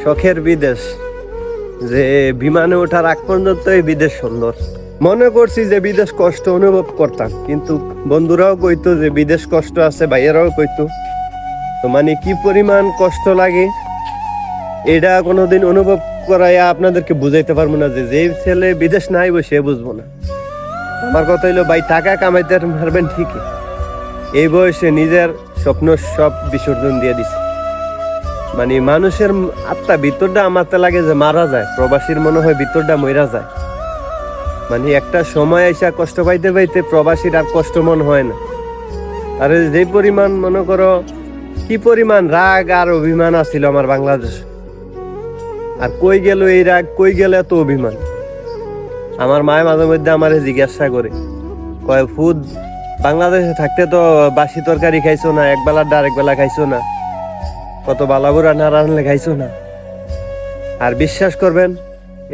শখের বিদেশ, যে বিমানে ওঠার আগ পর্যন্ত এই বিদেশ সুন্দর। মনে করছি যে বিদেশ কষ্ট অনুভব করতাম, কিন্তু বন্ধুরাও কইতো যে বিদেশ কষ্ট আছে, ভাইয়েরাও কইতো। তো মানে কি পরিমাণ কষ্ট লাগে এটা কোনোদিন অনুভব করাইয়া আপনাদেরকে বুঝাইতে পারবো না। যে ছেলে বিদেশ নাই সে বুঝবো না। আমার কথা হইলো ভাই, টাকা কামাইতে পারবেন ঠিকই, এই বয়সে নিজের স্বপ্ন সব বিসর্জন দিয়ে দিছে। মানে মানুষের আত্মা ভিতরটা আমার তো লাগে যে মারা যায়, প্রবাসীর মনে হয় ভিতরটা মইরা যায়। মানে একটা সময় এসে কষ্ট পাইতে পাইতে প্রবাসীর আর কষ্ট মন হয় না। আর যে পরিমাণ মনে করো কি পরিমাণ রাগ আর অভিমান আছিল আমার বাংলাদেশ, আর কই গেল এই রাগ, কই গেল এত অভিমান। আমার মায়ের মাঝে মধ্যে আমার জিজ্ঞাসা করে, কয় ফুড বাংলাদেশে থাকতে তো বাসি তরকারি খাইছো না, একবেলা আরেক বেলা খাইছো না, কত বালাগুড়া না রান্নলে খাইছো না। আর বিশ্বাস করবেন,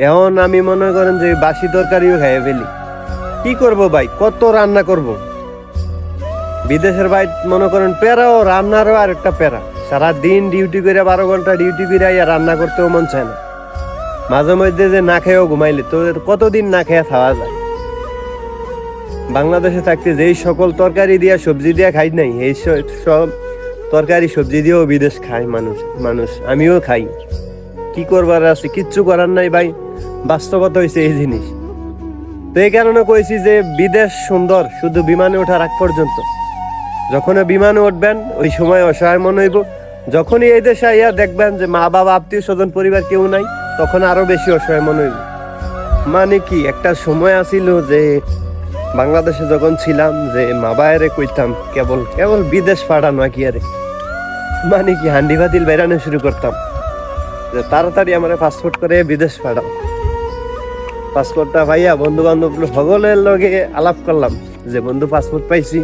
এখন আমি মনে করেন যে বাসি তরকারিও খাইয়ে ফেলি। কি করব ভাই, কত রান্না করব। বিদেশের ভাই মনে করেন পেরাও, রান্নারও আর একটা পেরা। সারাদিন ডিউটি করে 12 ঘন্টা ডিউটি করে রান্না করতেও মন চায় না। মাঝে মধ্যে যে না খেয়েও ঘুমাইলে তো কতদিন না খেয়ে খাওয়া যায়। বাংলাদেশে থাকতে যেই সকল তরকারি দিয়া সবজি দিয়া খাই নাই, এই সব তরকারি সবজি দিয়েও বিদেশ খায় মানুষ। আমিও খাই। কি করবার আছে, কিচ্ছু করার নাই ভাই। বাস্তবতা হয়েছে এই জিনিস। তো এই কারণে কইছি যে বিদেশ সুন্দর শুধু বিমানে ওঠার আগ পর্যন্ত। যখন বিমানে উঠবেন ওই সময় অসহায় মনে হইব। যখনই এই দেশে আইয়া দেখবেন যে মা বাবা আত্মীয় স্বজন পরিবার কেউ নাই, তখন আরো বেশি অসহায় মনে হইব। মানে কি একটা সময় আসিল যে বাংলাদেশে যখন ছিলাম, যে মা বাবারে কইতাম কেবল বিদেশ পাঠানো কি আরে, মানে কি হান্ডি ভাতিল বেড়ানো শুরু করতাম যে তাড়াতাড়ি আমার পাসপোর্ট করে বিদেশ পাঠাও। পাসপোর্টটা ভাইয়া বন্ধু বান্ধব সকলের লগে আলাপ করলাম যে বন্ধু পাসপোর্ট পাইছি।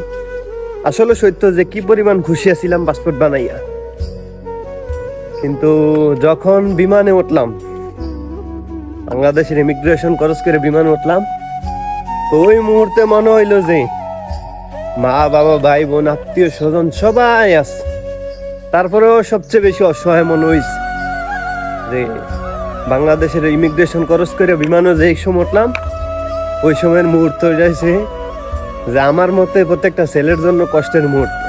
আসলে সত্য যে কি পরিমাণ খুশি আছিলাম পাসপোর্ট বানাইয়া। কিন্তু যখন বিমানে উঠলাম, বাংলাদেশের ইমিগ্রেশন খরচ করে বিমানে উঠলাম, তো ওই মুহূর্তে মনে হইলো যে মা বাবা ভাই বোন আত্মীয় স্বজন সবাই আছে, তারপরেও সবচেয়ে বেশি অসহায় মনে হইছে যে বাংলাদেশের ইমিগ্রেশন খরচ করে বিমানে যে সময় উঠলাম, ওই সময়ের মুহূর্ত যাইছে যে আমার মতে প্রত্যেকটা ছেলের জন্য কষ্টের মুহূর্ত।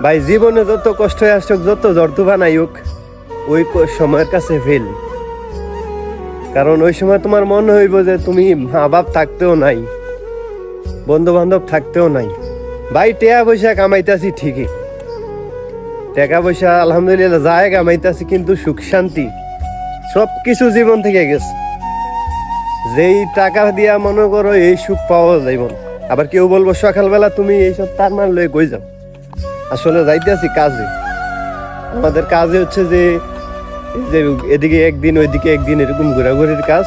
ভাই জীবনে যত কষ্ট আসুক, যত জর্তুফান আইউক, ওই সময়ের কাছে ফেল। কারণ ওই সময় তোমার মনে হইব যে তুমি মা বাপ থাকতেও নাই, বন্ধু বান্ধব থাকতেও নাই। ভাই টাকা পয়সা কামাইতেছি ঠিকই, টাকা পয়সা আলহামদুলিল্লাহ যায় কামাইতেছি, কিন্তু সুখ শান্তি সবকিছু জীবন থেকে গেছে। যেই টাকা দিয়া মনে করো এই সুখ পাওয়া যাইব না। আবার কেউ বলবো সকালবেলা তুমি এইসব তার মান লয়ে কই যাও। আসলে যাইতে আছি কাজে। আমাদের কাজে হচ্ছে যে এদিকে একদিন ওইদিকে একদিন এরকম ঘোরাঘুরির কাজ।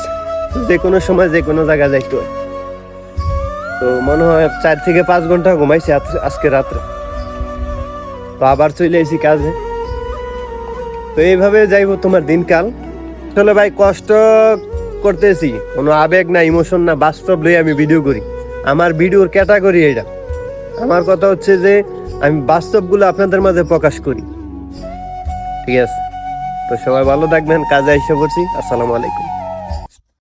যে কোনো সময় যে কোনো জায়গায় যাইতে হয়। তো মনে হয় 4 থেকে 5 ঘন্টা ঘুমাইছি আজকে রাত্রে। তো আবার চলে আইছি কাজে। তো এইভাবে যাইবো তোমার দিনকাল। আসলে ভাই কষ্ট করতেছি, কোনো আবেগ না, ইমোশন না, বাস্তব লই আমি ভিডিও করি। আমার ভিডিওর ক্যাটাগরি এটা। আমার কথা হচ্ছে যে আমি বাস্তবগুলো আপনাদের মাঝে প্রকাশ করি। ঠিক আছে, তো সবাই ভালো থাকবেন। কাজে এসে পড়ছি। আসসালামু আলাইকুম।